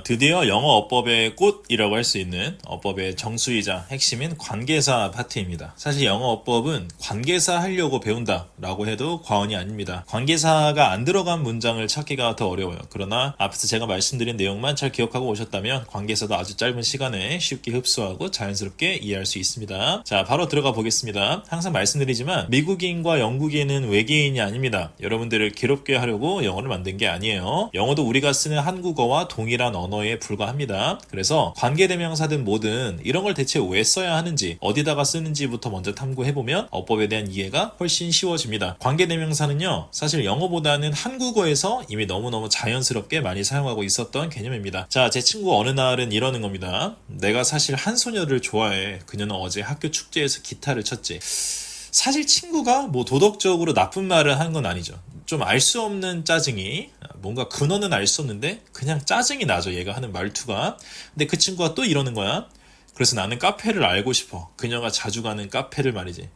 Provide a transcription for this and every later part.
드디어 영어 어법의 꽃이라고 할 수 있는 어법의 정수이자 핵심인 관계사 파트입니다. 사실 영어 어법은 관계사 하려고 배운다라고 해도 과언이 아닙니다. 관계사가 안 들어간 문장을 찾기가 더 어려워요. 그러나 앞에서 제가 말씀드린 내용만 잘 기억하고 오셨다면 관계사도 아주 짧은 시간에 쉽게 흡수하고 자연스럽게 이해할 수 있습니다. 자, 바로 들어가 보겠습니다. 항상 말씀드리지만 미국인과 영국인은 외계인이 아닙니다. 여러분들을 괴롭게 하려고 영어를 만든 게 아니에요. 영어도 우리가 쓰는 한국어와 동일한 언어에 불과합니다. 그래서 관계대명사든 뭐든 이런 걸 대체 왜 써야 하는지, 어디다가 쓰는지부터 먼저 탐구해보면 어법에 대한 이해가 훨씬 쉬워집니다. 관계대명사는요, 사실 영어보다는 한국어에서 이미 너무너무 자연스럽게 많이 사용하고 있었던 개념입니다. 자, 제 친구 어느 날은 이러는 겁니다. 내가 사실 한 소녀를 좋아해. 그녀는 어제 학교 축제에서 기타를 쳤지. 사실 친구가 뭐 도덕적으로 나쁜 말을 하는 건 아니죠. 좀 알 수 없는 짜증이, 뭔가 근원은 알 수 없는데 그냥 짜증이 나죠, 얘가 하는 말투가. 근데 그 친구가 또 이러는 거야. 그래서 나는 카페를 알고 싶어. 그녀가 자주 가는 카페를 말이지.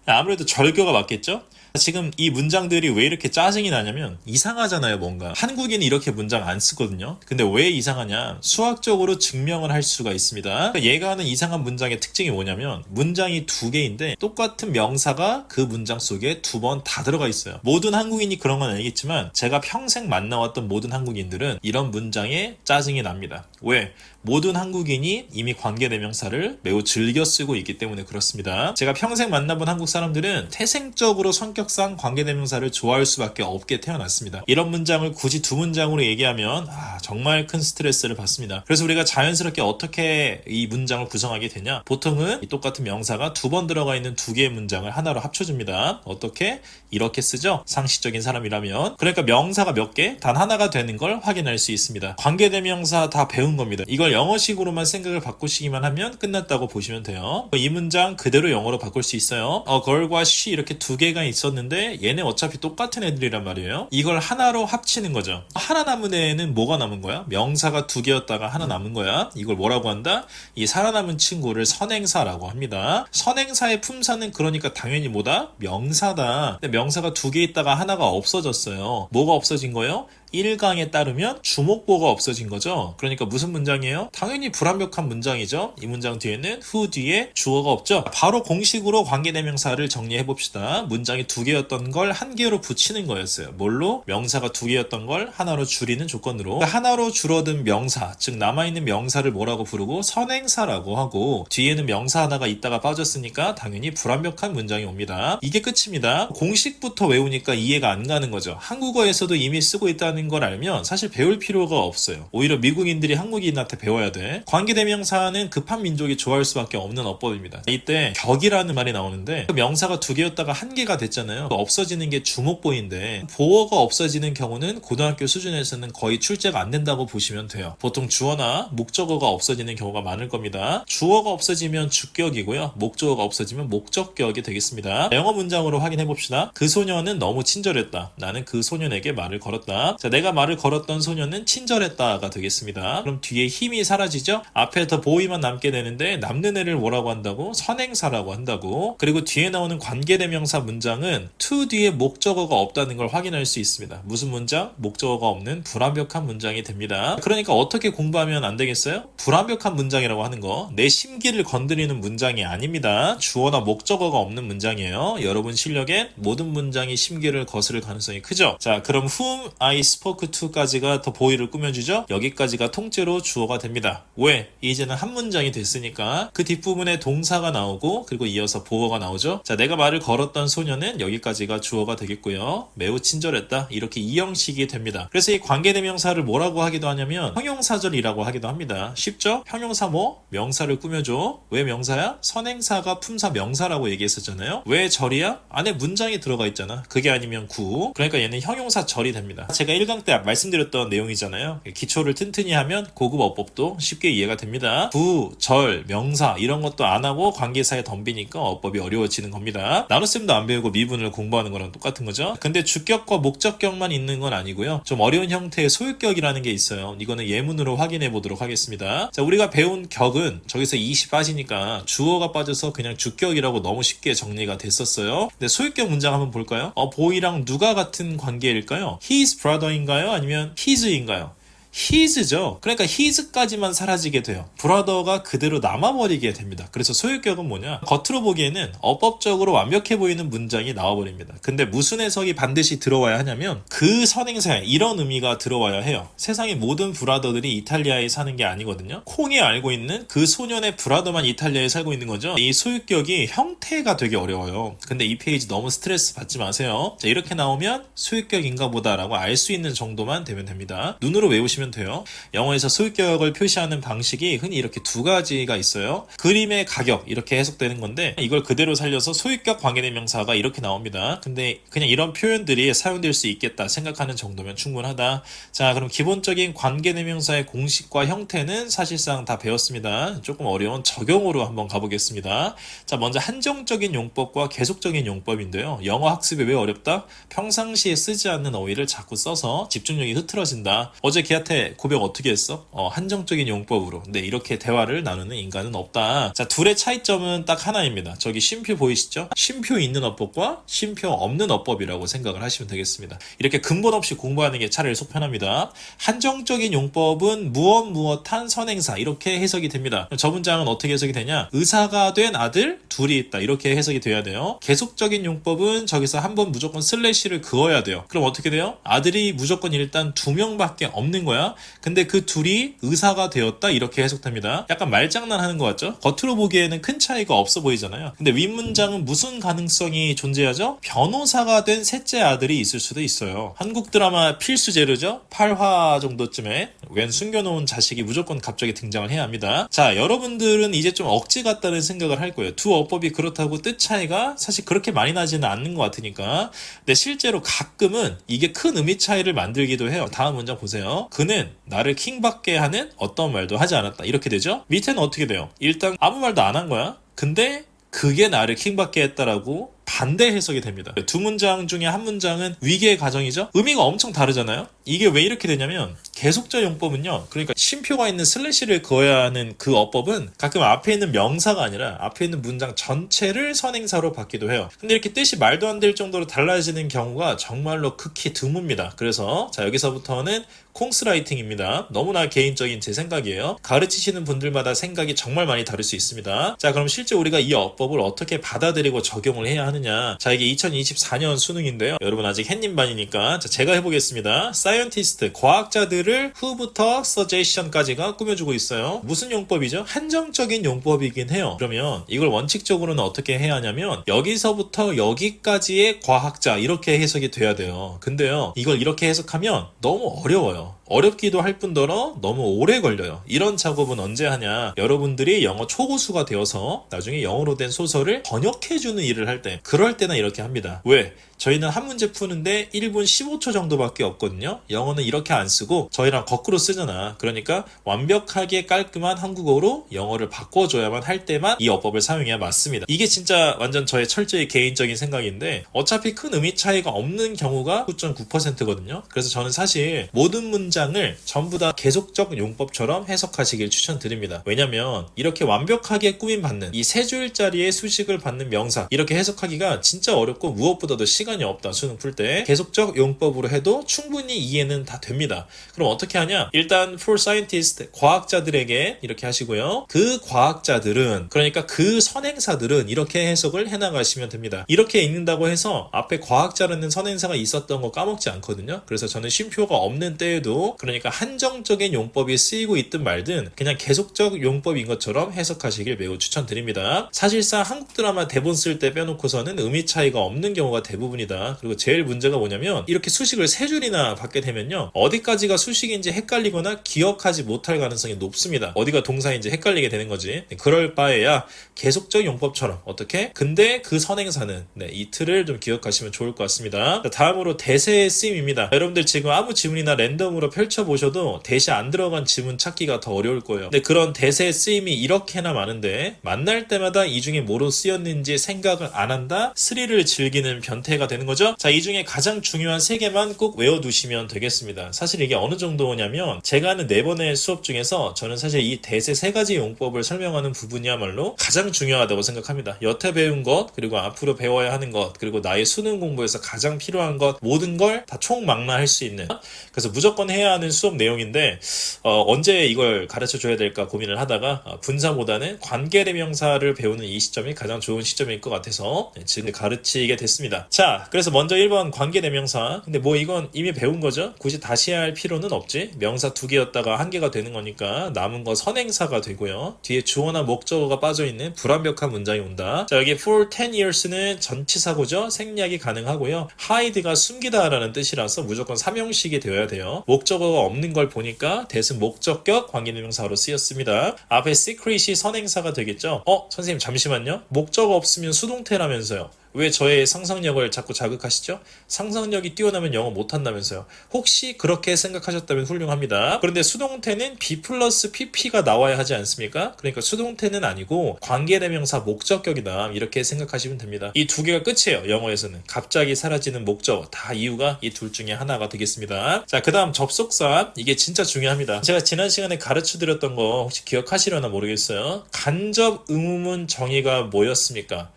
아무래도 절교가 맞겠죠? 지금 이 문장들이 왜 이렇게 짜증이 나냐면 이상하잖아요. 뭔가 한국인이 이렇게 문장 안 쓰거든요. 근데 왜 이상하냐, 수학적으로 증명을 할 수가 있습니다. 그러니까 얘가 하는 이상한 문장의 특징이 뭐냐면 문장이 두 개인데 똑같은 명사가 그 문장 속에 두 번 다 들어가 있어요. 모든 한국인이 그런 건 아니겠지만 제가 평생 만나왔던 모든 한국인들은 이런 문장에 짜증이 납니다. 왜? 모든 한국인이 이미 관계대명사를 매우 즐겨 쓰고 있기 때문에 그렇습니다. 제가 평생 만나본 한국 사람들은 태생적으로 성격상 관계대명사를 좋아할 수밖에 없게 태어났습니다. 이런 문장을 굳이 두 문장으로 얘기하면 정말 큰 스트레스를 받습니다. 그래서 우리가 자연스럽게 어떻게 이 문장을 구성하게 되냐, 보통은 이 똑같은 명사가 두 번 들어가 있는 두 개의 문장을 하나로 합쳐줍니다. 어떻게? 이렇게 쓰죠? 상식적인 사람이라면. 그러니까 명사가 몇 개? 단 하나가 되는 걸 확인할 수 있습니다. 관계대명사 다 배운 겁니다. 이걸 영어식으로만 생각을 바꾸시기만 하면 끝났다고 보시면 돼요. 이 문장 그대로 영어로 바꿀 수 있어요. gir과 she 이렇게 두 개가 있었는데 얘네 어차피 똑같은 애들이란 말이에요. 이걸 하나로 합치는 거죠. 하나 남은 애는 뭐가 남은 거야? 명사가 두 개였다가 하나 남은 거야. 이걸 뭐라고 한다? 이 살아남은 친구를 선행사라고 합니다. 선행사의 품사는 그러니까 당연히 뭐다? 명사다. 근데 명사가 두 개 있다가 하나가 없어졌어요. 뭐가 없어진 거예요? 1강에 따르면 주목보가 없어진 거죠. 그러니까 무슨 문장이에요? 당연히 불완벽한 문장이죠. 이 문장 뒤에는 who 뒤에 주어가 없죠. 바로 공식으로 관계대명사를 정리해 봅시다. 문장이 두 개였던 걸 한 개로 붙이는 거였어요. 뭘로? 명사가 두 개였던 걸 하나로 줄이는 조건으로. 그러니까 하나로 줄어든 명사, 즉 남아있는 명사를 뭐라고 부르고? 선행사라고 하고, 뒤에는 명사 하나가 있다가 빠졌으니까 당연히 불완벽한 문장이 옵니다. 이게 끝입니다. 공식부터 외우니까 이해가 안 가는 거죠. 한국어에서도 이미 쓰고 있다는 걸 알면 사실 배울 필요가 없어요. 오히려 미국인들이 한국인한테 배워야 돼. 관계대명사는 급한 민족이 좋아할 수밖에 없는 어법입니다. 이때 격이라는 말이 나오는데 그 명사가 두 개였다가 한 개가 됐잖아요. 없어지는 게 주목보인데 보어가 없어지는 경우는 고등학교 수준에서는 거의 출제가 안 된다고 보시면 돼요. 보통 주어나 목적어가 없어지는 경우가 많을 겁니다. 주어가 없어지면 주격이고요. 목적어가 없어지면 목적격이 되겠습니다. 영어 문장으로 확인해 봅시다. 그 소녀는 너무 친절했다. 나는 그 소년에게 말을 걸었다. 자, 내가 말을 걸었던 소녀는 친절했다가 되겠습니다. 그럼 뒤에 힘이 사라지죠? 앞에 더 보이만 남게 되는데 남는 애를 뭐라고 한다고? 선행사라고 한다고. 그리고 뒤에 나오는 관계대명사 문장은 to 뒤에 목적어가 없다는 걸 확인할 수 있습니다. 무슨 문장? 목적어가 없는 불완벽한 문장이 됩니다. 그러니까 어떻게 공부하면 안 되겠어요? 불완벽한 문장이라고 하는 거, 내 심기를 건드리는 문장이 아닙니다. 주어나 목적어가 없는 문장이에요. 여러분 실력엔 모든 문장이 심기를 거스를 가능성이 크죠? 자, 그럼 whom I spoke to까지가 더 보이를 꾸며주죠? 여기까지가 통째로 주어가 됩니다. 왜? 이제는 한 문장이 됐으니까 그 뒷부분에 동사가 나오고 그리고 이어서 보어가 나오죠? 자, 내가 말을 걸었던 소녀는 여기까지가 주어가 되겠고요. 매우 친절했다. 이렇게 이 형식이 됩니다. 그래서 이 관계대명사를 뭐라고 하기도 하냐면 형용사절이라고 하기도 합니다. 쉽죠? 형용사 뭐? 명사를 꾸며줘. 왜 명사야? 선행사가 품사 명사라고 얘기했었잖아요. 왜 절이야? 안에 문장이 들어가 있잖아. 그게 아니면 구. 그러니까 얘는 형용사절이 됩니다. 제가 1강 때 말씀드렸던 내용이잖아요. 기초를 튼튼히 하면 고급 어법도 쉽게 이해가 됩니다. 부, 절, 명사 이런 것도 안 하고 관계사에 덤비니까 어법이 어려워지는 겁니다. 나눗셈도 안 배우고 미분을 공부하는 거랑 똑같은 거죠. 근데 주격과 목적격만 있는 건 아니고요. 좀 어려운 형태의 소유격이라는 게 있어요. 이거는 예문으로 확인해 보도록 하겠습니다. 자, 우리가 배운 격은 저기서 이시 빠지니까 주어가 빠져서 그냥 주격이라고 너무 쉽게 정리가 됐었어요. 근데 소유격 문장 한번 볼까요? 보이랑 누가 같은 관계일까요? His brother인가요? 아니면 his인가요? his죠. 그러니까 his까지만 사라지게 돼요. brother가 그대로 남아버리게 됩니다. 그래서 소유격은 뭐냐? 겉으로 보기에는 어법적으로 완벽해 보이는 문장이 나와버립니다. 근데 무슨 해석이 반드시 들어와야 하냐면 그 선행사에 이런 의미가 들어와야 해요. 세상의 모든 브라더들이 이탈리아에 사는 게 아니거든요. 콩이 알고 있는 그 소년의 브라더만 이탈리아에 살고 있는 거죠. 이 소유격이 형태가 되게 어려워요. 근데 이 페이지 너무 스트레스 받지 마세요. 자, 이렇게 나오면 소유격인가 보다라고 알 수 있는 정도만 되면 됩니다. 눈으로 외우시면 돼요. 영어에서 소유격을 표시하는 방식이 흔히 이렇게 두 가지가 있어요. 그림의 가격 이렇게 해석되는 건데 이걸 그대로 살려서 소유격 관계대명사가 이렇게 나옵니다. 근데 그냥 이런 표현들이 사용될 수 있겠다 생각하는 정도면 충분하다. 자, 그럼 기본적인 관계대명사의 공식과 형태는 사실상 다 배웠습니다. 조금 어려운 적용으로 한번 가보겠습니다. 자, 먼저 한정적인 용법과 계속적인 용법인데요. 영어 학습이 왜 어렵다? 평상시에 쓰지 않는 어휘를 자꾸 써서 집중력이 흐트러진다. 어제 걔한테 고백 어떻게 했어? 한정적인 용법으로. 근데 이렇게 대화를 나누는 인간은 없다. 자, 둘의 차이점은 딱 하나입니다. 저기 쉼표 보이시죠? 쉼표 있는 어법과 쉼표 없는 어법이라고 생각을 하시면 되겠습니다. 이렇게 근본 없이 공부하는 게 차라리 속 편합니다. 한정적인 용법은 무엇한 선행사 이렇게 해석이 됩니다. 저 문장은 어떻게 해석이 되냐? 의사가 된 아들 둘이 있다 이렇게 해석이 돼야 돼요. 계속적인 용법은 저기서 한번 무조건 슬래시를 그어야 돼요. 그럼 어떻게 돼요? 아들이 무조건 일단 2명밖에 없는 거야. 근데 그 둘이 의사가 되었다 이렇게 해석됩니다. 약간 말장난하는 것 같죠? 겉으로 보기에는 큰 차이가 없어 보이잖아요. 근데 윗문장은 무슨 가능성이 존재하죠? 변호사가 된 셋째 아들이 있을 수도 있어요. 한국 드라마 필수 재료죠? 8화 정도쯤에 웬 숨겨놓은 자식이 무조건 갑자기 등장을 해야 합니다. 자, 여러분들은 이제 좀 억지 같다는 생각을 할 거예요. 두 어법이 그렇다고 뜻 차이가 사실 그렇게 많이 나지는 않는 것 같으니까. 근데 실제로 가끔은 이게 큰 의미 차이를 만들기도 해요. 다음 문장 보세요. 그는 나를 킹받게 하는 어떤 말도 하지 않았다. 이렇게 되죠? 밑에는 어떻게 돼요? 일단 아무 말도 안 한 거야. 근데 그게 나를 킹받게 했다라고 반대 해석이 됩니다. 두 문장 중에 한 문장은 위계의 가정이죠? 의미가 엄청 다르잖아요? 이게 왜 이렇게 되냐면 계속적 용법은요. 그러니까 쉼표가 있는 슬래시를 그어야 하는 그 어법은 가끔 앞에 있는 명사가 아니라 앞에 있는 문장 전체를 선행사로 받기도 해요. 근데 이렇게 뜻이 말도 안 될 정도로 달라지는 경우가 정말로 극히 드뭅니다. 그래서 자, 여기서부터는 콩스라이팅입니다. 너무나 개인적인 제 생각이에요. 가르치시는 분들마다 생각이 정말 많이 다를 수 있습니다. 자, 그럼 실제 우리가 이 어법을 어떻게 받아들이고 적용을 해야 하느냐. 자, 이게 2024년 수능인데요. 여러분 아직 햇님반이니까 자, 제가 해보겠습니다. 사이언티스트, 과학자들을 후부터 suggestion까지가 꾸며주고 있어요. 무슨 용법이죠? 한정적인 용법이긴 해요. 그러면 이걸 원칙적으로는 어떻게 해야 하냐면 여기서부터 여기까지의 과학자 이렇게 해석이 돼야 돼요. 근데요, 이걸 이렇게 해석하면 너무 어려워요. 어렵기도 할 뿐더러 너무 오래 걸려요. 이런 작업은 언제 하냐? 여러분들이 영어 초고수가 되어서 나중에 영어로 된 소설을 번역해주는 일을 할 때, 그럴 때나 이렇게 합니다. 왜? 저희는 한 문제 푸는데 1분 15초 정도밖에 없거든요. 영어는 이렇게 안 쓰고 저희랑 거꾸로 쓰잖아. 그러니까 완벽하게 깔끔한 한국어로 영어를 바꿔줘야만 할 때만 이 어법을 사용해야 맞습니다. 이게 진짜 완전 저의 철저히 개인적인 생각인데 어차피 큰 의미 차이가 없는 경우가 9.9%거든요. 그래서 저는 사실 모든 문장을 전부 다 계속적 용법처럼 해석하시길 추천드립니다. 왜냐면 이렇게 완벽하게 꾸밈받는 이 세 줄짜리의 수식을 받는 명사 이렇게 해석하기가 진짜 어렵고 무엇보다도 시간이 없다. 수능 풀 때 계속적 용법으로 해도 충분히 이해는 다 됩니다. 그럼 어떻게 하냐? 일단 for scientist 과학자들에게 이렇게 하시고요. 그 과학자들은 그러니까 그 선행사들은 이렇게 해석을 해나가시면 됩니다. 이렇게 읽는다고 해서 앞에 과학자라는 선행사가 있었던 거 까먹지 않거든요. 그래서 저는 쉼표가 없는 때에도 그러니까 한정적인 용법이 쓰이고 있든 말든 그냥 계속적 용법인 것처럼 해석하시길 매우 추천드립니다. 사실상 한국 드라마 대본 쓸 때 빼놓고서는 의미 차이가 없는 경우가 대부분이다. 그리고 제일 문제가 뭐냐면 이렇게 수식을 세 줄이나 받게 되면요. 어디까지가 수식인지 헷갈리거나 기억하지 못할 가능성이 높습니다. 어디가 동사인지 헷갈리게 되는 거지. 그럴 바에야 계속적 용법처럼 어떻게? 근데 그 선행사는 이 틀을 좀 기억하시면 좋을 것 같습니다. 다음으로 대세의 쓰임입니다. 여러분들 지금 아무 지문이나 랜덤으로 펼쳐보셔도 대시 안 들어간 지문 찾기가 더 어려울 거예요. 근데 그런 대세의 쓰임이 이렇게나 많은데 만날 때마다 이 중에 뭐로 쓰였는지 생각을 안 한다? 스릴을 즐기는 변태가 되는 거죠. 자, 이 중에 가장 중요한 3개만 꼭 외워두시면 되겠습니다. 사실 이게 어느 정도냐면 제가 하는 4번의 수업 중에서 저는 사실 이 대세 3가지 용법을 설명하는 부분이야말로 가장 중요하다고 생각합니다. 여태 배운 것, 그리고 앞으로 배워야 하는 것, 그리고 나의 수능 공부에서 가장 필요한 것 모든 걸 다 총망라할 수 있는, 그래서 무조건 해야 해야 하는 수업 내용인데 언제 이걸 가르쳐 줘야 될까 고민을 하다가 분사보다는 관계대명사를 배우는 이 시점이 가장 좋은 시점일 것 같아서 지금 가르치게 됐습니다. 자, 그래서 먼저 1번 관계대명사. 근데 뭐 이건 이미 배운 거죠? 굳이 다시 할 필요는 없지. 명사 2개였다가 1개가 되는 거니까 남은 거 선행사가 되고요. 뒤에 주어나 목적어가 빠져있는 불완벽한 문장이 온다. 자, 여기 for 10 years는 전치사고죠. 생략이 가능하고요. hide가 숨기다 라는 뜻이라서 무조건 삼형식이 되어야 돼요. 목적어가 없는 걸 보니까 대신 목적격 관계대명사로 쓰였습니다. 앞에 secret이 선행사가 되겠죠? 선생님 잠시만요. 목적어 없으면 수동태라면서요. 왜 저의 상상력을 자꾸 자극하시죠? 상상력이 뛰어나면 영어 못한다면서요. 혹시 그렇게 생각하셨다면 훌륭합니다. 그런데 수동태는 B 플러스 PP가 나와야 하지 않습니까? 그러니까 수동태는 아니고 관계대명사 목적격이다. 이렇게 생각하시면 됩니다. 이 두 개가 끝이에요. 영어에서는. 갑자기 사라지는 목적어. 다 이유가 이 둘 중에 하나가 되겠습니다. 자, 그 다음 접속사. 이게 진짜 중요합니다. 제가 지난 시간에 가르쳐드렸던 거 혹시 기억하시려나 모르겠어요. 간접 의문문 정의가 뭐였습니까?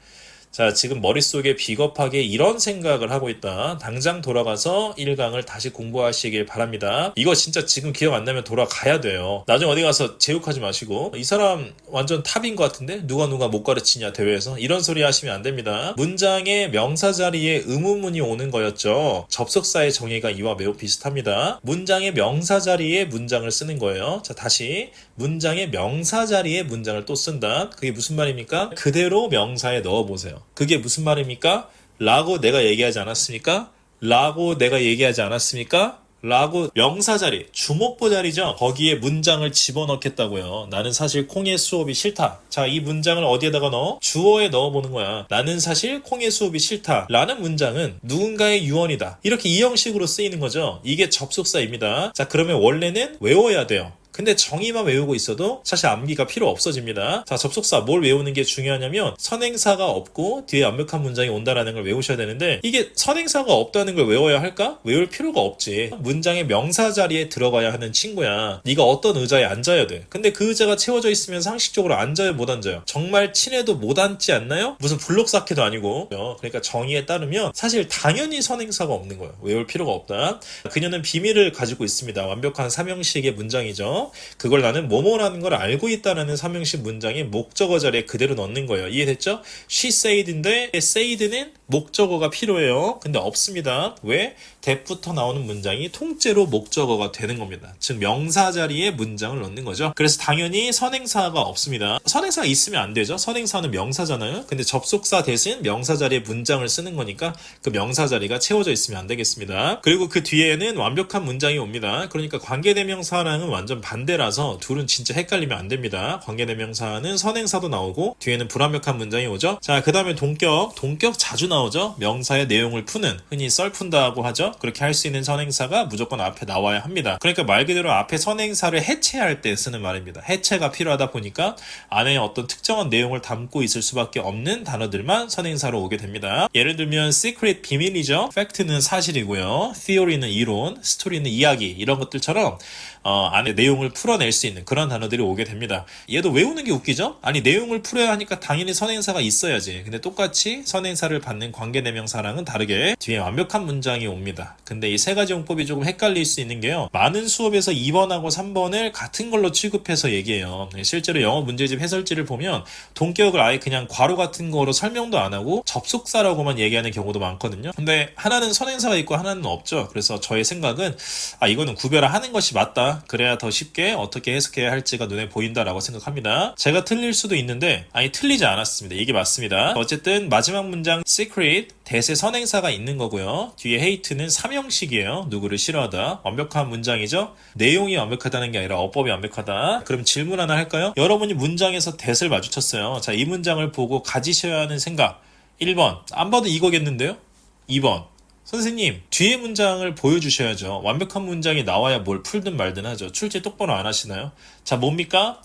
자, 지금 머릿속에 비겁하게 이런 생각을 하고 있다. 당장 돌아가서 1강을 다시 공부하시길 바랍니다. 이거 진짜 지금 기억 안 나면 돌아가야 돼요. 나중에 어디 가서 제욕하지 마시고 이 사람 완전 탑인 것 같은데 누가 못 가르치냐 대회에서 이런 소리 하시면 안 됩니다. 문장의 명사 자리에 의문문이 오는 거였죠. 접속사의 정의가 이와 매우 비슷합니다. 문장의 명사 자리에 문장을 쓰는 거예요. 자, 다시 문장의 명사 자리에 문장을 또 쓴다. 그게 무슨 말입니까? 그대로 명사에 넣어보세요. 그게 무슨 말입니까? 라고 내가 얘기하지 않았습니까? 라고 내가 얘기하지 않았습니까? 라고 명사 자리, 주목보 자리죠. 거기에 문장을 집어넣겠다고요. 나는 사실 콩의 수업이 싫다. 자, 이 문장을 어디에다가 넣어? 주어에 넣어보는 거야. 나는 사실 콩의 수업이 싫다. 라는 문장은 누군가의 유언이다. 이렇게 이 형식으로 쓰이는 거죠. 이게 접속사입니다. 자, 그러면 원래는 외워야 돼요. 근데 정의만 외우고 있어도 사실 암기가 필요 없어집니다. 자, 접속사 뭘 외우는 게 중요하냐면 선행사가 없고 뒤에 완벽한 문장이 온다라는 걸 외우셔야 되는데 이게 선행사가 없다는 걸 외워야 할까? 외울 필요가 없지. 문장의 명사 자리에 들어가야 하는 친구야. 네가 어떤 의자에 앉아야 돼. 근데 그 의자가 채워져 있으면 상식적으로 앉아요, 못 앉아요? 정말 친해도 못 앉지 않나요? 무슨 블록 쌓기도 아니고. 그러니까 정의에 따르면 사실 당연히 선행사가 없는 거예요. 외울 필요가 없다. 그녀는 비밀을 가지고 있습니다. 완벽한 삼형식의 문장이죠. 그걸 나는 뭐뭐라는 걸 알고 있다라는 삼형식 문장의 목적어 자리에 그대로 넣는 거예요. 이해됐죠? She said인데 said는 목적어가 필요해요. 근데 없습니다. 왜? that부터 나오는 문장이 통째로 목적어가 되는 겁니다. 즉 명사 자리에 문장을 넣는 거죠. 그래서 당연히 선행사가 없습니다. 선행사가 있으면 안 되죠. 선행사는 명사잖아요. 근데 접속사 대신 명사 자리에 문장을 쓰는 거니까 그 명사 자리가 채워져 있으면 안 되겠습니다. 그리고 그 뒤에는 완벽한 문장이 옵니다. 그러니까 관계대명사랑은 완전 반대라서 둘은 진짜 헷갈리면 안 됩니다. 관계대명사는 선행사도 나오고 뒤에는 불완벽한 문장이 오죠. 자, 그 다음에 동격 자주 나오죠. 명사의 내용을 푸는, 흔히 썰 푼다고 하죠. 그렇게 할 수 있는 선행사가 무조건 앞에 나와야 합니다. 그러니까 말 그대로 앞에 선행사를 해체할 때 쓰는 말입니다. 해체가 필요하다 보니까 안에 어떤 특정한 내용을 담고 있을 수밖에 없는 단어들만 선행사로 오게 됩니다. 예를 들면 secret 비밀이죠. fact는 사실이고요. theory는 이론, story는 이야기, 이런 것들처럼 안에 내용을 풀어낼 수 있는 그런 단어들이 오게 됩니다. 얘도 외우는 게 웃기죠? 아니, 내용을 풀어야 하니까 당연히 선행사가 있어야지. 근데 똑같이 선행사를 받는 관계대명사랑은 다르게 뒤에 완벽한 문장이 옵니다. 근데 이 세 가지 용법이 조금 헷갈릴 수 있는 게요. 많은 수업에서 2번하고 3번을 같은 걸로 취급해서 얘기해요. 실제로 영어 문제집 해설지를 보면 동격을 아예 그냥 괄호 같은 거로 설명도 안 하고 접속사라고만 얘기하는 경우도 많거든요. 근데 하나는 선행사가 있고 하나는 없죠. 그래서 저의 생각은 이거는 구별하는 것이 맞다. 그래야 더 쉽게 어떻게 해석해야 할지가 눈에 보인다라고 생각합니다. 제가 틀릴 수도 있는데 틀리지 않았습니다. 이게 맞습니다. 어쨌든 마지막 문장 secret 대세 선행사가 있는 거고요. 뒤에 hate는 삼형식이에요. 누구를 싫어하다. 완벽한 문장이죠. 내용이 완벽하다는 게 아니라 어법이 완벽하다. 그럼 질문 하나 할까요? 여러분이 문장에서 that을 마주쳤어요. 자, 이 문장을 보고 가지셔야 하는 생각. 1번 안 봐도 이거겠는데요? 2번 선생님, 뒤에 문장을 보여주셔야죠. 완벽한 문장이 나와야 뭘 풀든 말든 하죠. 출제 똑바로 안 하시나요? 자, 뭡니까?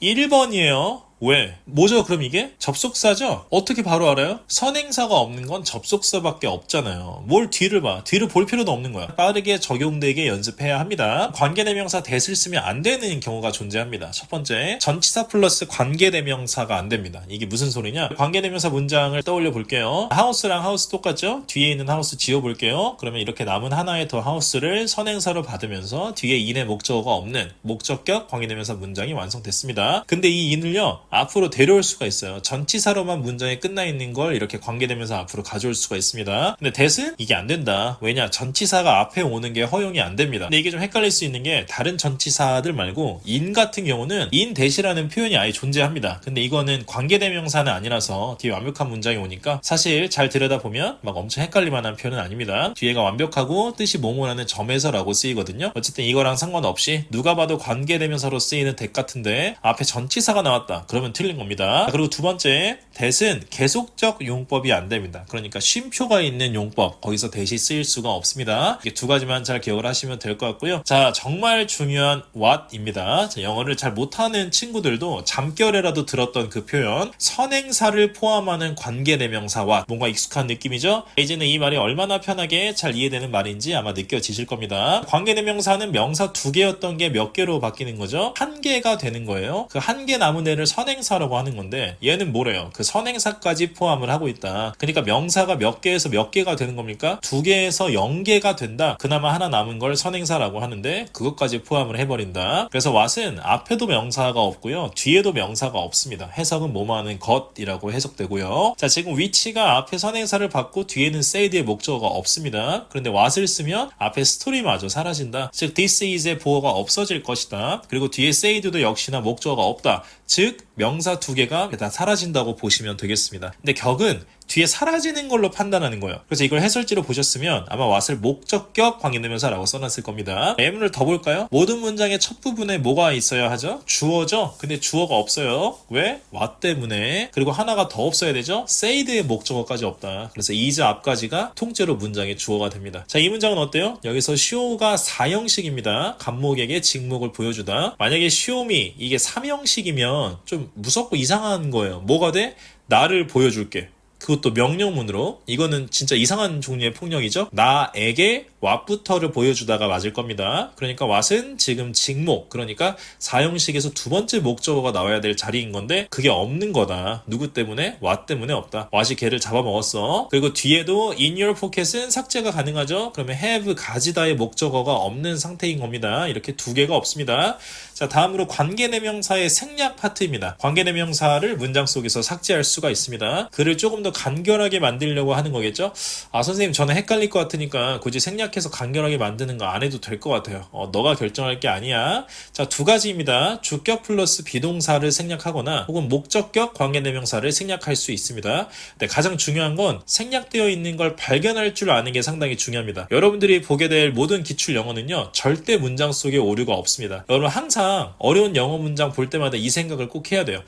1번이에요. 왜? 뭐죠 그럼 이게? 접속사죠? 어떻게 바로 알아요? 선행사가 없는 건 접속사밖에 없잖아요. 뭘 뒤를 봐. 뒤를 볼 필요도 없는 거야. 빠르게 적용되게 연습해야 합니다. 관계대명사 that을 쓰면 안 되는 경우가 존재합니다. 첫 번째, 전치사 플러스 관계대명사가 안 됩니다. 이게 무슨 소리냐? 관계대명사 문장을 떠올려 볼게요. 하우스랑 하우스 똑같죠? 뒤에 있는 하우스 지워볼게요. 그러면 이렇게 남은 하나의 더 하우스를 선행사로 받으면서 뒤에 in의 목적어가 없는 목적격 관계대명사 문장이 완성됐습니다. 근데 이 in을요 앞으로 데려올 수가 있어요. 전치사로만 문장이 끝나 있는 걸 이렇게 관계대명사 앞으로 가져올 수가 있습니다. 근데 that은 이게 안 된다. 왜냐? 전치사가 앞에 오는 게 허용이 안 됩니다. 근데 이게 좀 헷갈릴 수 있는 게 다른 전치사들 말고 in 같은 경우는 in that이라는 표현이 아예 존재합니다. 근데 이거는 관계대명사는 아니라서 뒤에 완벽한 문장이 오니까 사실 잘 들여다보면 막 엄청 헷갈릴 만한 표현은 아닙니다. 뒤에가 완벽하고 뜻이 뭐뭐라는 점에서라고 쓰이거든요. 어쨌든 이거랑 상관없이 누가 봐도 관계대명사로 쓰이는 that 같은데 앞에 전치사가 나왔다. 그러면 틀린 겁니다. 그리고 두 번째, that은 계속적 용법이 안 됩니다. 그러니까 쉼표가 있는 용법, 거기서 that이 쓰일 수가 없습니다. 이게 두 가지만 잘 기억을 하시면 될 것 같고요. 자, 정말 중요한 what입니다. 자, 영어를 잘 못하는 친구들도 잠결에라도 들었던 그 표현, 선행사를 포함하는 관계대명사 what, 뭔가 익숙한 느낌이죠? 이제는 이 말이 얼마나 편하게 잘 이해되는 말인지 아마 느껴지실 겁니다. 관계대명사는 명사 2개였던 게 몇 개로 바뀌는 거죠? 1개가 되는 거예요. 그 1개 남은 애를 선행사라고 하는 건데 얘는 뭐래요? 그 선행사까지 포함을 하고 있다. 그러니까 명사가 몇 개에서 몇 개가 되는 겁니까? 2개에서 0개가 된다. 그나마 하나 남은 걸 선행사라고 하는데 그것까지 포함을 해버린다. 그래서 what은 앞에도 명사가 없고요. 뒤에도 명사가 없습니다. 해석은 뭐뭐하는 것이라고 해석되고요. 자, 지금 which가 앞에 선행사를 받고 뒤에는 said의 목적어가 없습니다. 그런데 what을 쓰면 앞에 스토리마저 사라진다. 즉 this is의 보어가 없어질 것이다. 그리고 뒤에 said도 역시나 목적어가 없다. 즉 명사 2개가 다 사라진다고 보시면 되겠습니다. 근데 격은 뒤에 사라지는 걸로 판단하는 거예요. 그래서 이걸 해설지로 보셨으면 아마 what을 목적격 관계대명사라고 써놨을 겁니다. 예문을 더 볼까요? 모든 문장의 첫 부분에 뭐가 있어야 하죠? 주어죠? 근데 주어가 없어요. 왜? what 때문에. 그리고 하나가 더 없어야 되죠? said의 목적어까지 없다. 그래서 is 앞까지가 통째로 문장의 주어가 됩니다. 자, 이 문장은 어때요? 여기서 show가 4형식입니다. 간목에게 직목을 보여주다. 만약에 show me 이게 3형식이면 좀 무섭고 이상한 거예요. 뭐가 돼? 나를 보여줄게. 그것도 명령문으로. 이거는 진짜 이상한 종류의 폭력이죠. 나에게 what부터를 보여주다가 맞을 겁니다. 그러니까 what은 지금 직목, 그러니까 사형식에서 두 번째 목적어가 나와야 될 자리인 건데 그게 없는 거다. 누구 때문에? what 때문에 없다. what이 걔를 잡아먹었어. 그리고 뒤에도 in your pocket은 삭제가 가능하죠. 그러면 have, 가지다의 목적어가 없는 상태인 겁니다. 이렇게 2개가 없습니다. 자, 다음으로 관계대명사의 생략 파트입니다. 관계대명사를 문장 속에서 삭제할 수가 있습니다. 글을 조금 더 간결하게 만들려고 하는 거겠죠? 아, 선생님 저는 헷갈릴 것 같으니까 굳이 생략해서 간결하게 만드는 거 안 해도 될 것 같아요. 너가 결정할 게 아니야. 자, 2가지입니다. 주격 플러스 비동사를 생략하거나 혹은 목적격 관계대명사를 생략할 수 있습니다. 근데 가장 중요한 건 생략되어 있는 걸 발견할 줄 아는 게 상당히 중요합니다. 여러분들이 보게 될 모든 기출 영어는요, 절대 문장 속에 오류가 없습니다. 여러분 항상 어려운 영어 문장 볼 때마다 이 생각을 꼭 해야 돼요.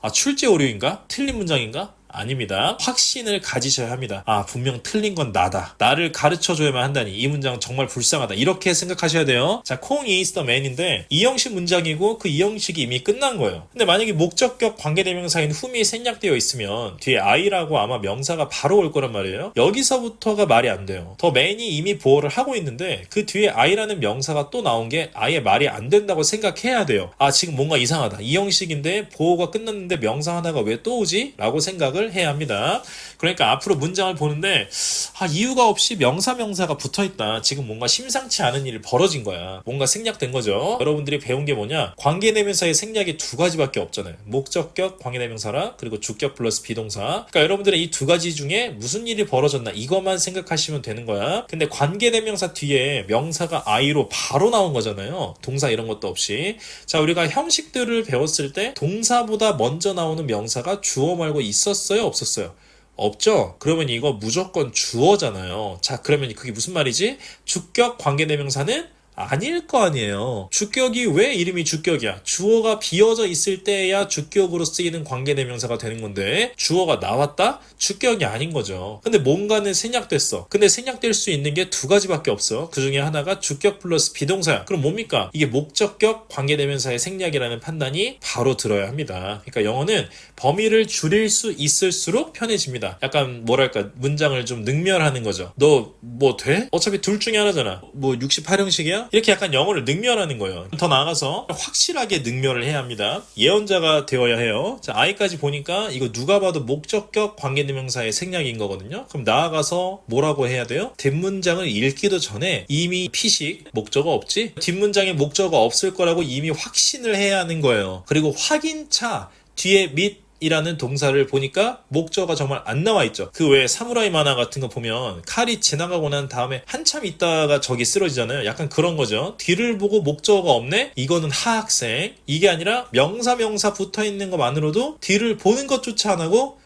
아, 출제 오류인가? 틀린 문장인가? 아닙니다. 확신을 가지셔야 합니다. 아, 분명 틀린 건 나다. 나를 가르쳐줘야만 한다니. 이 문장 정말 불쌍하다. 이렇게 생각하셔야 돼요. 자, 콩이 is the man인데 이 형식 문장이고 그 이 형식이 이미 끝난 거예요. 근데 만약에 목적격 관계대명사인 whom이 생략되어 있으면 뒤에 I라고 아마 명사가 바로 올 거란 말이에요. 여기서부터가 말이 안 돼요. the man이 이미 보어를 하고 있는데 그 뒤에 I라는 명사가 또 나온 게 아예 말이 안 된다고 생각해야 돼요. 아, 지금 뭔가 이상하다. 이 형식인데 보어가 끝났는데 명사 하나가 왜 또 오지? 라고 생각을 해야 합니다. 그러니까 앞으로 문장을 보는데 이유가 없이 명사가 붙어있다. 지금 뭔가 심상치 않은 일이 벌어진 거야. 뭔가 생략된 거죠. 여러분들이 배운 게 뭐냐? 관계대명사의 생략이 2가지밖에 없잖아요. 목적격 관계대명사라 그리고 주격 플러스 비동사. 그러니까 여러분들의 이 2가지 중에 무슨 일이 벌어졌나 이것만 생각하시면 되는 거야. 근데 관계대명사 뒤에 명사가 I로 바로 나온 거잖아요. 동사 이런 것도 없이. 자, 우리가 형식들을 배웠을 때 동사보다 먼저 나오는 명사가 주어 말고 있었어요? 없었어요? 없죠? 그러면 이거 무조건 주어잖아요. 자, 그러면 그게 무슨 말이지? 주격 관계대명사는 아닐 거 아니에요. 주격이 왜 이름이 주격이야? 주어가 비어져 있을 때야 주격으로 쓰이는 관계대명사가 되는 건데 주어가 나왔다? 주격이 아닌 거죠. 근데 뭔가는 생략됐어. 근데 생략될 수 있는 게 두 가지밖에 없어. 그 중에 하나가 주격 플러스 비동사야. 그럼 뭡니까? 이게 목적격 관계대명사의 생략이라는 판단이 바로 들어야 합니다. 그러니까 영어는 범위를 줄일 수 있을수록 편해집니다. 약간 뭐랄까 문장을 좀 능멸하는 거죠. 너 뭐 돼? 어차피 둘 중에 하나잖아. 뭐 68형식이야? 이렇게 약간 영어를 능멸하는 거예요. 더 나아가서 확실하게 능멸을 해야 합니다. 예언자가 되어야 해요. 자, I까지 보니까 이거 누가 봐도 목적격 관계대명사의 생략인 거거든요. 그럼 나아가서 뭐라고 해야 돼요? 뒷문장을 읽기도 전에 이미 피식, 목적어 없지? 뒷문장에 목적어 없을 거라고 이미 확신을 해야 하는 거예요. 그리고 확인차 뒤에 및 이라는 동사를 보니까 목적어가 정말 안 나와 있죠. 그 외에 사무라이 만화 같은 거 보면 칼이 지나가고 난 다음에 한참 있다가 저기 쓰러지잖아요. 약간 그런 거죠. 뒤를 보고 목적어가 없네? 이거는 하학생. 이게 아니라 명사 붙어 있는 것만으로도 뒤를 보는 것조차 안 하고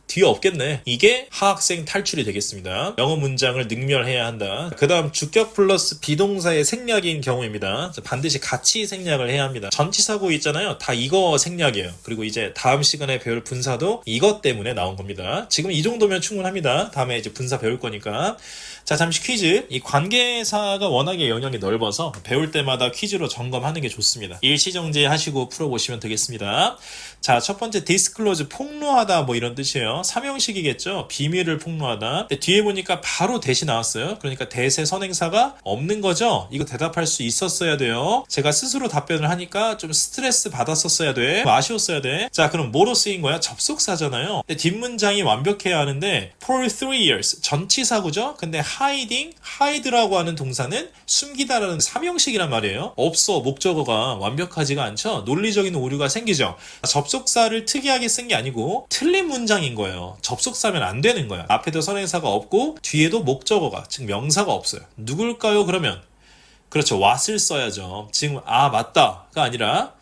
뒤에 없겠네. 이게 하학생 탈출이 되겠습니다. 영어 문장을 능멸해야 한다. 그 다음 주격 플러스 비동사의 생략인 경우입니다. 반드시 같이 생략을 해야 합니다. 전치사고 있잖아요. 다 이거 생략이에요. 그리고 이제 다음 시간에 배울 분사도 이것 때문에 나온 겁니다. 지금 이 정도면 충분합니다. 다음에 이제 분사 배울 거니까. 자, 잠시 퀴즈. 이 관계사가 워낙에 영역이 넓어서 배울 때마다 퀴즈로 점검하는 게 좋습니다. 일시정지 하시고 풀어보시면 되겠습니다. 자, 첫 번째 disclose, 폭로하다 뭐 이런 뜻이에요. 삼형식이겠죠. 비밀을 폭로하다. 근데 뒤에 보니까 바로 대시 나왔어요. 그러니까 대세 선행사가 없는 거죠. 이거 대답할 수 있었어야 돼요. 제가 스스로 답변을 하니까 좀 스트레스 받았었어야 돼. 아쉬웠어야 돼. 자, 그럼 뭐로 쓰인 거야? 접속사잖아요. 근데 뒷문장이 완벽해야 하는데 for 3 years 전치사구죠. 근데 hide라고 하는 동사는 숨기다라는 삼형식이란 말이에요. 없어. 목적어가 완벽하지가 않죠. 논리적인 오류가 생기죠. 접속사를 특이하게 쓴 게 아니고 틀린 문장인 거예요. 접속사면 안 되는 거야. 앞에도 선행사가 없고 뒤에도 목적어가, 즉 명사가 없어요. 누굴까요? 그러면 그렇죠. what을 써야죠. 지금 맞다가 아니라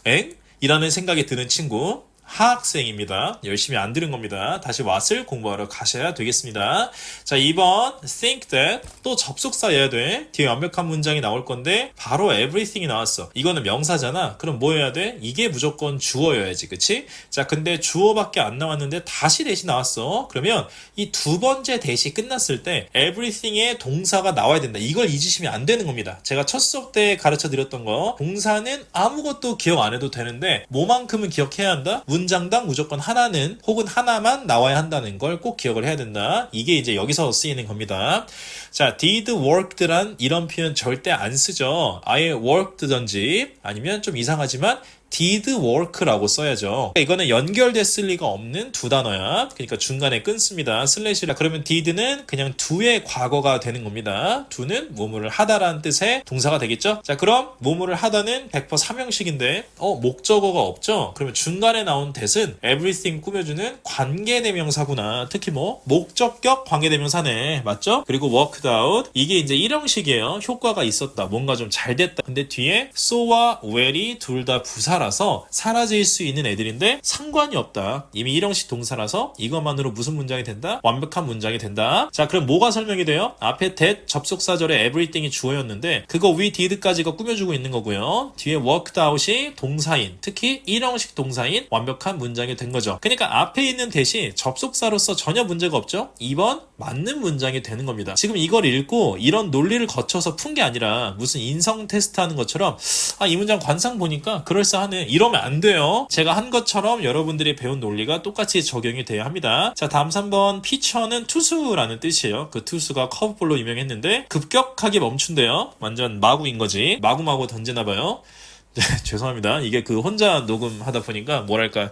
엥? 이라는 생각이 드는 친구 하학생입니다. 열심히 안 들은 겁니다. 다시 what을 공부하러 가셔야 되겠습니다. 자, 2번 think that 또 접속사여야 돼. 뒤에 완벽한 문장이 나올 건데 바로 everything이 나왔어. 이거는 명사잖아. 그럼 뭐 해야 돼? 이게 무조건 주어여야지. 그치? 자, 근데 주어밖에 안 나왔는데 다시 대시 나왔어. 그러면 이 두 번째 대시 끝났을 때 everything에 동사가 나와야 된다. 이걸 잊으시면 안 되는 겁니다. 제가 첫 수업 때 가르쳐 드렸던 거 동사는 아무것도 기억 안 해도 되는데 뭐만큼은 기억해야 한다? 문장당 무조건 하나는 혹은 하나만 나와야 한다는 걸 꼭 기억을 해야 된다. 이게 이제 여기서 쓰이는 겁니다. 자, did worked란 이런 표현 절대 안 쓰죠. 아예 worked든지 아니면 좀 이상하지만 did work라고 써야죠. 이거는 연결됐을 리가 없는 두 단어야. 그러니까 중간에 끊습니다. 슬래시라. 그러면 did는 그냥 do의 과거가 되는 겁니다. do는 뭐뭐를 하다라는 뜻의 동사가 되겠죠. 자, 그럼 뭐뭐를 하다는 100% 삼형식인데 목적어가 없죠. 그러면 중간에 나온 that은 everything 꾸며주는 관계대명사구나. 특히 뭐 목적격 관계대명사네. 맞죠? 그리고 worked out 이게 이제 일형식이에요. 효과가 있었다. 뭔가 좀 잘 됐다. 근데 뒤에 so와 well이 둘 다 부사 라서 사라질 수 있는 애들인데 상관이 없다. 이미 일형식 동사라서 이것만으로 무슨 문장이 된다? 완벽한 문장이 된다. 자, 그럼 뭐가 설명이 돼요? 앞에 that 접속사절에 everything이 주어였는데 그거 we did까지가 꾸며주고 있는 거고요. 뒤에 worked out이 동사인, 특히 일형식 동사인 완벽한 문장이 된 거죠. 그러니까 앞에 있는 that이 접속사로서 전혀 문제가 없죠. 2번 맞는 문장이 되는 겁니다. 지금 이걸 읽고 이런 논리를 거쳐서 푼 게 아니라 무슨 인성 테스트 하는 것처럼 이 문장 관상 보니까 그럴싸하네. 이러면 안 돼요. 제가 한 것처럼 여러분들이 배운 논리가 똑같이 적용이 돼야 합니다. 자, 다음 3번 피처는 투수라는 뜻이에요. 그 투수가 커브볼로 유명했는데 급격하게 멈춘대요. 완전 마구인 거지. 마구마구 던지나봐요. 네, 죄송합니다. 이게 그 혼자 녹음하다 보니까 뭐랄까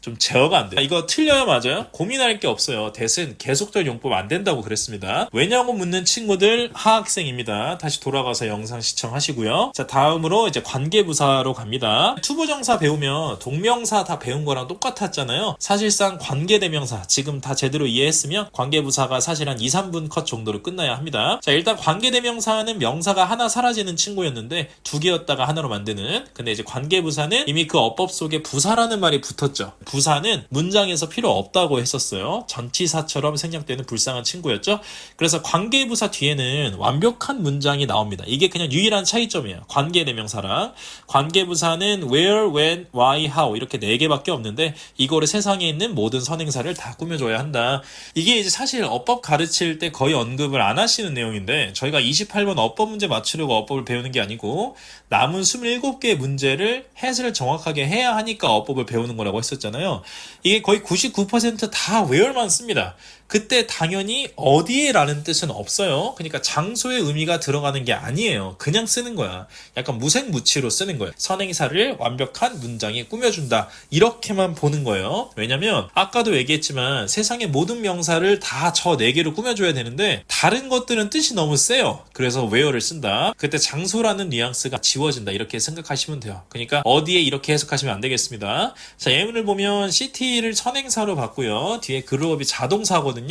좀 제어가 안 돼요. 이거 틀려요? 맞아요? 고민할 게 없어요. that은 계속적 용법 안 된다고 그랬습니다. 왜냐고 묻는 친구들 하학생입니다. 다시 돌아가서 영상 시청하시고요. 자, 다음으로 이제 관계부사로 갑니다. 투부정사 배우면 동명사 다 배운 거랑 똑같았잖아요. 사실상 관계대명사 지금 다 제대로 이해했으면 관계부사가 사실 한 2, 3분 컷 정도로 끝나야 합니다. 자, 일단 관계대명사는 명사가 하나 사라지는 친구였는데 두 개였다가 하나로 만드는 관계사는. 근데 이제 관계부사는 이미 그 어법 속에 부사라는 말이 붙었죠. 부사는 문장에서 필요 없다고 했었어요. 전치사처럼 생략되는 불쌍한 친구였죠. 그래서 관계부사 뒤에는 완벽한 문장이 나옵니다. 이게 그냥 유일한 차이점이에요. 관계대명사랑. 관계부사는 where, when, why, how 이렇게 4개밖에 없는데 이거를 세상에 있는 모든 선행사를 다 꾸며줘야 한다. 이게 이제 사실 어법 가르칠 때 거의 언급을 안 하시는 내용인데 저희가 28번 어법 문제 맞추려고 어법을 배우는 게 아니고 남은 27개의 문제를 해설을 정확하게 해야 하니까 어법을 배우는 거라고 했었잖아요. 이게 거의 99%다 where만 씁니다. 그때 당연히 어디에 라는 뜻은 없어요. 그러니까 장소의 의미가 들어가는 게 아니에요. 그냥 쓰는 거야. 약간 무색무취로 쓰는 거예요. 선행사를 완벽한 문장에 꾸며준다. 이렇게만 보는 거예요. 왜냐면 아까도 얘기했지만 세상의 모든 명사를 다 저 4개로 꾸며줘야 되는데 다른 것들은 뜻이 너무 세요. 그래서 where를 쓴다. 그때 장소라는 뉘앙스가 지워진다. 이렇게 생각하시면 돼요. 그러니까 어디에 이렇게 해석하시면 안 되겠습니다. 자, 예문을 보면 city를 선행사로 봤고요. 뒤에 그루업이 자동사거든요.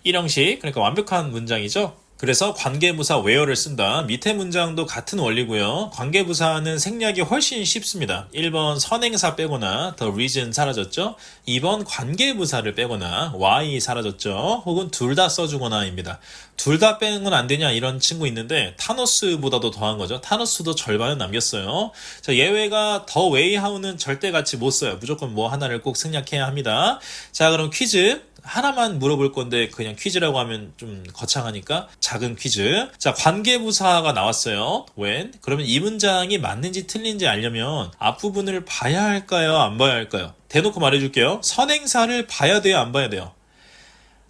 일형식, 그러니까 완벽한 문장이죠. 그래서 관계부사 where를 쓴다. 밑에 문장도 같은 원리고요. 관계부사는 생략이 훨씬 쉽습니다. 1번 선행사 빼거나 the reason 사라졌죠. 2번 관계부사를 빼거나 why 사라졌죠. 혹은 둘 다 써주거나입니다. 둘 다 빼는 건 안 되냐 이런 친구 있는데 타노스보다도 더한 거죠. 타노스도 절반은 남겼어요. 자, 예외가 the way how는 절대 같이 못 써요. 무조건 뭐 하나를 꼭 생략해야 합니다. 자, 그럼 퀴즈. 하나만 물어볼 건데 그냥 퀴즈라고 하면 좀 거창하니까 작은 퀴즈. 자, 관계부사가 나왔어요. when. 그러면 이 문장이 맞는지 틀린지 알려면 앞부분을 봐야 할까요? 안 봐야 할까요? 대놓고 말해줄게요. 선행사를 봐야 돼요? 안 봐야 돼요?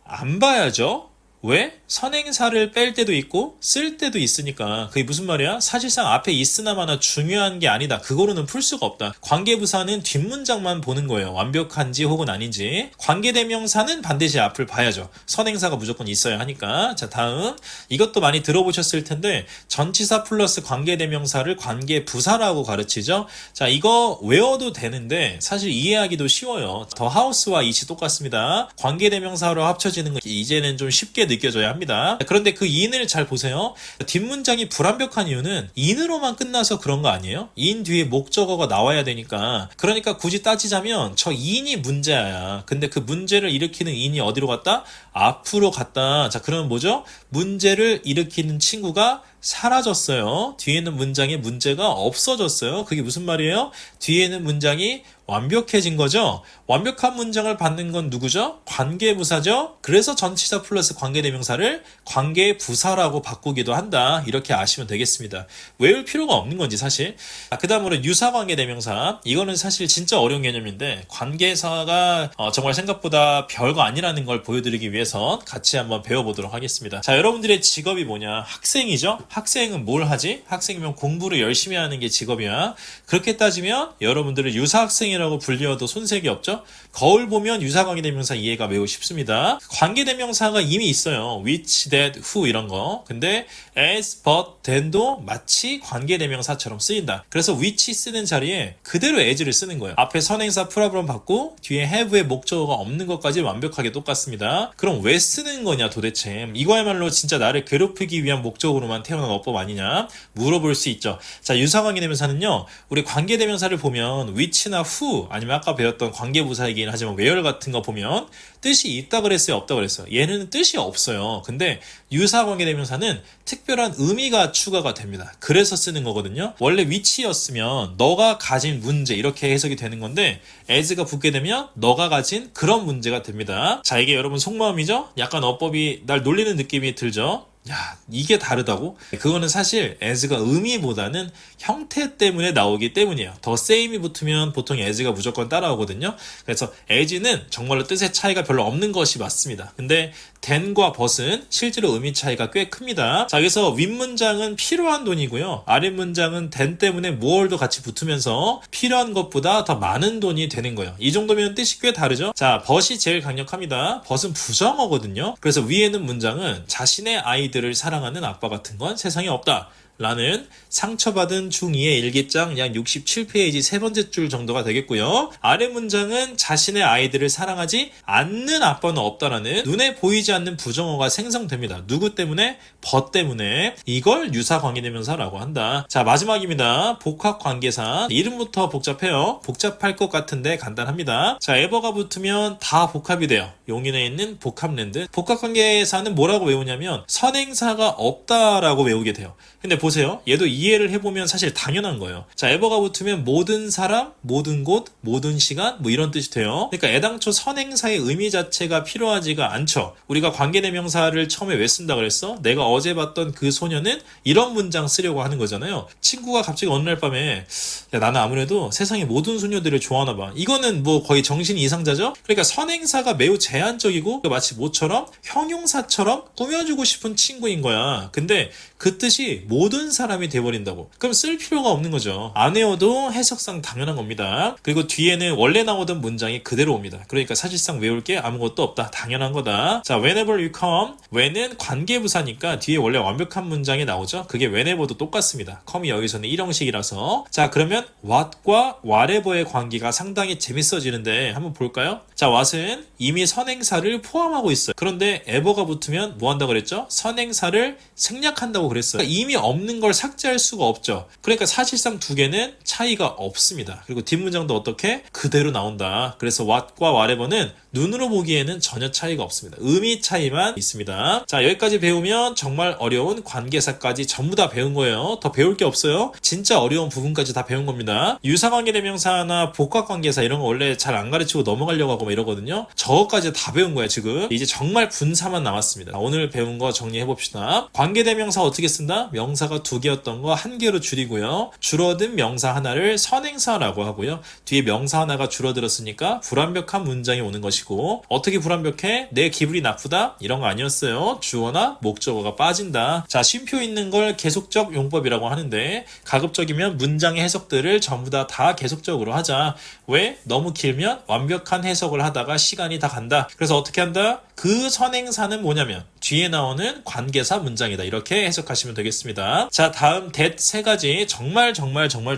안 봐야죠. 왜? 선행사를 뺄 때도 있고 쓸 때도 있으니까. 그게 무슨 말이야? 사실상 앞에 있으나마나 중요한 게 아니다. 그거로는 풀 수가 없다. 관계부사는 뒷문장만 보는 거예요. 완벽한지 혹은 아닌지. 관계대명사는 반드시 앞을 봐야죠. 선행사가 무조건 있어야 하니까. 자, 다음. 이것도 많이 들어보셨을 텐데 전치사 플러스 관계대명사를 관계부사라고 가르치죠. 자, 이거 외워도 되는데 사실 이해하기도 쉬워요. 더 하우스와 이치 똑같습니다. 관계대명사로 합쳐지는 거 이제는 좀 쉽게 느껴져야 합니다. 그런데 그 인을 잘 보세요. 뒷문장이 불완벽한 이유는 인으로만 끝나서 그런 거 아니에요? 인 뒤에 목적어가 나와야 되니까. 그러니까 굳이 따지자면 저 인이 문제야. 근데 그 문제를 일으키는 인이 어디로 갔다? 앞으로 갔다. 자, 그러면 뭐죠? 문제를 일으키는 친구가 사라졌어요. 뒤에 있는 문장에 문제가 없어졌어요. 그게 무슨 말이에요? 뒤에 있는 문장이 완벽해진 거죠. 완벽한 문장을 받는 건 누구죠? 관계부사죠. 그래서 전치사 플러스 관계대명사를 관계부사라고 바꾸기도 한다. 이렇게 아시면 되겠습니다. 외울 필요가 없는 건지 사실. 그 다음으로 유사관계대명사. 이거는 사실 진짜 어려운 개념인데 관계사가 정말 생각보다 별거 아니라는 걸 보여드리기 위해서 같이 한번 배워보도록 하겠습니다. 자, 여러분들의 직업이 뭐냐? 학생이죠. 학생은 뭘 하지? 학생이면 공부를 열심히 하는 게 직업이야. 그렇게 따지면 여러분들은 유사학생이라고 불리어도 손색이 없죠. 거울 보면 유사관계대명사 이해가 매우 쉽습니다. 관계대명사가 이미 있어요. which, that, who 이런 거. 근데 as, but, then도 마치 관계대명사처럼 쓰인다. 그래서 which 쓰는 자리에 그대로 as를 쓰는 거예요. 앞에 선행사 프로브럼 받고 뒤에 have의 목적어가 없는 것까지 완벽하게 똑같습니다. 그럼 왜 쓰는 거냐 도대체. 이거야말로 진짜 나를 괴롭히기 위한 목적으로만 태어난 어법 아니냐 물어볼 수 있죠. 자, 유사관계대명사는요. 우리 관계대명사를 보면 which나 who 아니면 아까 배웠던 관계부사이긴 하지만 where 같은 거 보면 뜻이 있다 그랬어요? 없다 그랬어요? 얘는 뜻이 없어요. 근데 유사관계대명사는 특별한 의미가 추가가 됩니다. 그래서 쓰는 거거든요. 원래 which였으면 너가 가진 문제 이렇게 해석이 되는 건데 as가 붙게 되면 너가 가진 그런 문제가 됩니다. 자, 이게 여러분 속마음이죠? 약간 어법이 날 놀리는 느낌이 들죠? 야, 이게 다르다고? 그거는 사실 as가 의미보다는 형태 때문에 나오기 때문이에요. 더 same이 붙으면 보통 as가 무조건 따라오거든요. 그래서 as는 정말로 뜻의 차이가 별로 없는 것이 맞습니다. 근데 then과 but은 실제로 의미 차이가 꽤 큽니다. 자, 그래서 윗문장은 필요한 돈이고요. 아랫문장은 then 때문에 more도 같이 붙으면서 필요한 것보다 더 많은 돈이 되는 거예요. 이 정도면 뜻이 꽤 다르죠? 자, but이 제일 강력합니다. but은 부정어거든요. 그래서 위에 있는 문장은 자신의 아이들을 사랑하는 아빠 같은 건 세상에 없다. 라는 상처받은 중2의 일기장 약 67페이지 세 번째 줄 정도가 되겠고요. 아래 문장은 자신의 아이들을 사랑하지 않는 아빠는 없다라는 눈에 보이지 않는 부정어가 생성됩니다. 누구 때문에? 벗 때문에. 이걸 유사관계대명사라고 한다. 자, 마지막입니다. 복합관계사. 이름부터 복잡해요. 복잡할 것 같은데 간단합니다. 자, 에버가 붙으면 다 복합이 돼요. 용인에 있는 복합랜드. 복합관계사는 뭐라고 외우냐면 선행사가 없다라고 외우게 돼요. 근데 보세요. 얘도 이해를 해보면 사실 당연한 거예요. 자, 에버가 붙으면 모든 사람, 모든 곳, 모든 시간 뭐 이런 뜻이 돼요. 그러니까 애당초 선행사의 의미 자체가 필요하지가 않죠. 우리가 관계대명사를 처음에 왜 쓴다 그랬어? 내가 어제 봤던 그 소녀는 이런 문장 쓰려고 하는 거잖아요. 친구가 갑자기 어느 날 밤에 야, 나는 아무래도 세상의 모든 소녀들을 좋아하나 봐. 이거는 뭐 거의 정신 이상자죠? 그러니까 선행사가 매우 제한적이고 마치 모처럼 형용사처럼 꾸며주고 싶은 친구인 거야. 근데 그 뜻이 모든 사람이 돼버린다고. 그럼 쓸 필요가 없는 거죠. 안 외워도 해석상 당연한 겁니다. 그리고 뒤에는 원래 나오던 문장이 그대로 옵니다. 그러니까 사실상 외울 게 아무것도 없다. 당연한 거다. 자, whenever you come. when은 관계부사니까 뒤에 원래 완벽한 문장이 나오죠. 그게 whenever도 똑같습니다. come이 여기서는 일형식이라서. 자, 그러면 what과 whatever의 관계가 상당히 재밌어지는데 한번 볼까요? 자, what은 이미 선행사를 포함하고 있어요. 그런데 ever가 붙으면 뭐 한다고 그랬죠? 선행사를 생략한다고 그랬어요. 그러니까 이미 없는 걸 삭제할 수가 없죠. 그러니까 사실상 두 개는 차이가 없습니다. 그리고 뒷문장도 어떻게? 그대로 나온다. 그래서 what과 whatever는 눈으로 보기에는 전혀 차이가 없습니다. 의미 차이만 있습니다. 자, 여기까지 배우면 정말 어려운 관계사까지 전부 다 배운 거예요. 더 배울 게 없어요. 진짜 어려운 부분까지 다 배운 겁니다. 유사관계대명사나 복합관계사 이런 거 원래 잘 안 가르치고 넘어가려고 하고 막 이러거든요. 저거까지 다 배운 거야 지금. 이제 정말 분사만 남았습니다. 자, 오늘 배운 거 정리해봅시다. 관계대명사 어떻게 쓴다? 명사가 두 개였던 거 한 개로 줄이고요. 줄어든 명사 하나를 선행사라고 하고요. 뒤에 명사 하나가 줄어들었으니까 불완벽한 문장이 오는 것이고, 어떻게 불완벽해? 내 기분이 나쁘다? 이런 거 아니었어요. 주어나 목적어가 빠진다. 자, 쉼표 있는 걸 계속적 용법이라고 하는데, 가급적이면 문장의 해석들을 전부 다 계속적으로 하자. 왜? 너무 길면 완벽한 해석을 하다가 시간이 다 간다. 그래서 어떻게 한다? 그 선행사는 뭐냐면 뒤에 나오는 관계사 문장이다. 이렇게 해석하시면 되겠습니다. 자, 다음 that 세 가지 정말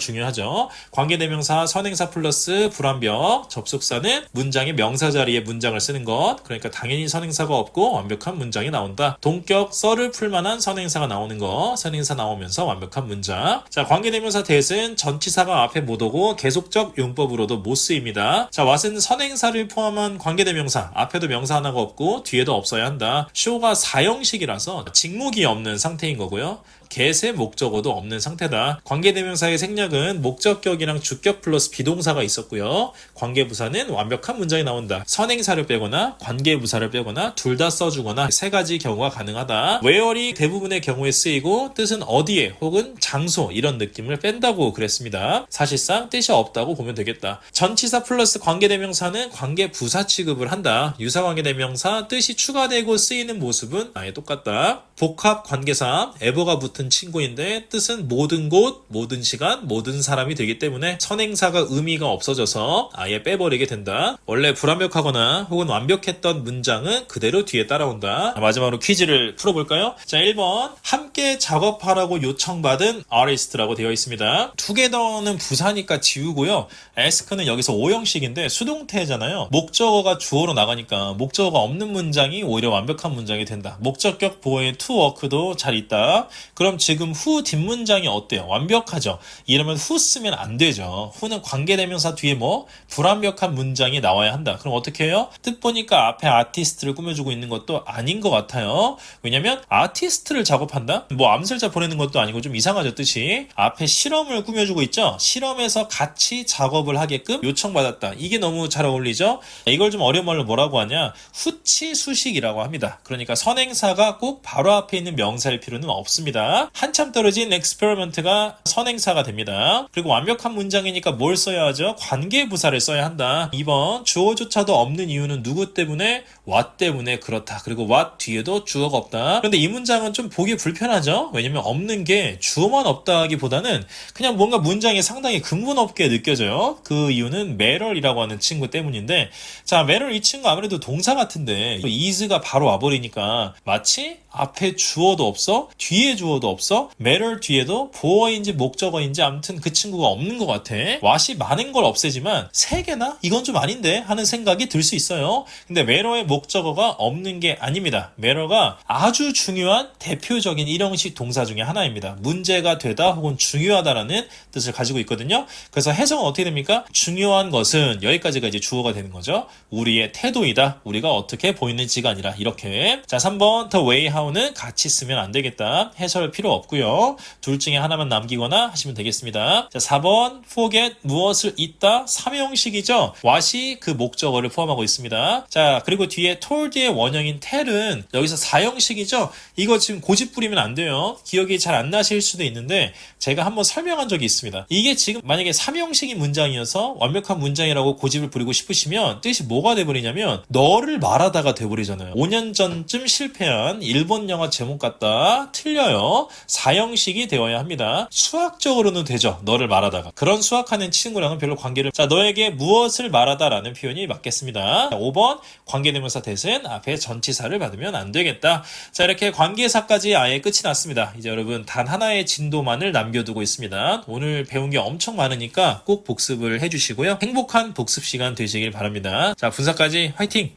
중요하죠. 관계대명사, 선행사 플러스 불완벽, 접속사는 문장의 명사 자리에 문장을 쓰는 것. 그러니까 당연히 선행사가 없고 완벽한 문장이 나온다. 동격, 썰을 풀만한 선행사가 나오는 거. 선행사 나오면서 완벽한 문장. 자, 관계대명사 that은 전치사가 앞에 못 오고 계속적 용법으로도 못 쓰입니다. 자, what은 선행사를 포함한 관계대명사. 앞에도 명사 하나가 없고 뒤에도 없어야 한다. show가 사형식이라서 직목이 없는 상태인 거고요. get의 목적어도 없는 상태다. 관계대명사의 생략은 목적격이랑 주격 플러스 비동사가 있었고요. 관계부사는 완벽한 문장이 나온다. 선행사를 빼거나 관계부사를 빼거나 둘 다 써주거나 세 가지 경우가 가능하다. where이 대부분의 경우에 쓰이고 뜻은 어디에 혹은 장소 이런 느낌을 뺀다고 그랬습니다. 사실상 뜻이 없다고 보면 되겠다. 전치사 플러스 관계대명사는 관계부사 취급을 한다. 유사관계대명사 뜻이 추가되고 쓰이는 모습은 아예 똑같다. 복합관계사 ever가 붙은 친구인데 뜻은 모든 곳, 모든 시간, 모든 사람이 되기 때문에 선행사가 의미가 없어져서 아예 빼버리게 된다. 원래 불완벽하거나 혹은 완벽했던 문장은 그대로 뒤에 따라온다. 마지막으로 퀴즈를 풀어볼까요? 자, 1번 함께 작업하라고 요청받은 artist라고 되어 있습니다. together는 부사니까 지우고요. ask는 여기서 오형식인데 수동태잖아요. 목적어가 주어로 나가니까 목적어가 없는 문장이 오히려 완벽한 문장이 된다. 목적격 보어의 to work도 잘 있다. 그럼 지금 who 뒷문장이 어때요? 완벽하죠? 이러면 who 쓰면 안 되죠. who는 관계대명사 뒤에 뭐 불완벽한 문장이 나와야 한다. 그럼 어떻게 해요? 뜻 보니까 앞에 아티스트를 꾸며주고 있는 것도 아닌 것 같아요. 왜냐면 아티스트를 작업한다? 뭐 암살자 보내는 것도 아니고 좀 이상하죠, 뜻이. 앞에 실험을 꾸며주고 있죠? 실험에서 같이 작업을 하게끔 요청받았다. 이게 너무 잘 어울리죠? 이걸 좀 어려운 말로 뭐라고 하냐? 후치수식이라고 합니다. 그러니까 선행사가 꼭 바로 앞에 있는 명사일 필요는 없습니다. 한참 떨어진 experiment가 선행사가 됩니다. 그리고 완벽한 문장이니까 뭘 써야 하죠? 관계부사를 써야 한다. 2번 주어조차도 없는 이유는 누구 때문에? what 때문에 그렇다. 그리고 what 뒤에도 주어가 없다. 그런데 이 문장은 좀 보기 불편하죠? 왜냐면 없는 게 주어만 없다기보다는 그냥 뭔가 문장이 상당히 근본 없게 느껴져요. 그 이유는 matter이라고 하는 친구 때문인데, 자, matter 이 친구 아무래도 동사 같은데 is가 바로 와버리니까 마치 앞에 주어도 없어 뒤에 주어도 아무도 없어. matter 뒤에도 보어인지 목적어인지 아무튼 그 친구가 없는 것 같아. what이 많은 걸 없애지만 3개나? 이건 좀 아닌데 하는 생각이 들 수 있어요. 근데 matter의 목적어가 없는 게 아닙니다. matter가 아주 중요한 대표적인 일형식 동사 중에 하나입니다. 문제가 되다 혹은 중요하다라는 뜻을 가지고 있거든요. 그래서 해석은 어떻게 됩니까? 중요한 것은 여기까지가 이제 주어가 되는 거죠. 우리의 태도이다. 우리가 어떻게 보이는지가 아니라 이렇게. 자, 3번 the way how는 같이 쓰면 안 되겠다. 해설 필요 없고요. 둘 중에 하나만 남기거나 하시면 되겠습니다. 자, 4번 forget 무엇을 잊다. 삼형식이죠. what이 그 목적어를 포함하고 있습니다. 자, 그리고 뒤에 told의 원형인 tell은 여기서 4형식이죠. 이거 지금 고집 부리면 안 돼요. 기억이 잘 안 나실 수도 있는데 제가 한번 설명한 적이 있습니다. 이게 지금 만약에 3형식인 문장이어서 완벽한 문장이라고 고집을 부리고 싶으시면 뜻이 뭐가 돼버리냐면 너를 말하다가 돼버리잖아요. 5년 전쯤 실패한 일본 영화 제목 같다. 틀려요. 4형식이 되어야 합니다. 수학적으로는 되죠. 너를 말하다가. 그런 수학하는 친구랑은 별로 관계를. 자, 너에게 무엇을 말하다 라는 표현이 맞겠습니다. 자, 5번 관계대명사 대신 앞에 전치사를 받으면 안 되겠다. 자, 이렇게 관계사까지 아예 끝이 났습니다. 이제 여러분 단 하나의 진도만을 남겨두고 있습니다. 오늘 배운 게 엄청 많으니까 꼭 복습을 해주시고요. 행복한 복습 시간 되시길 바랍니다. 자, 분사까지 화이팅!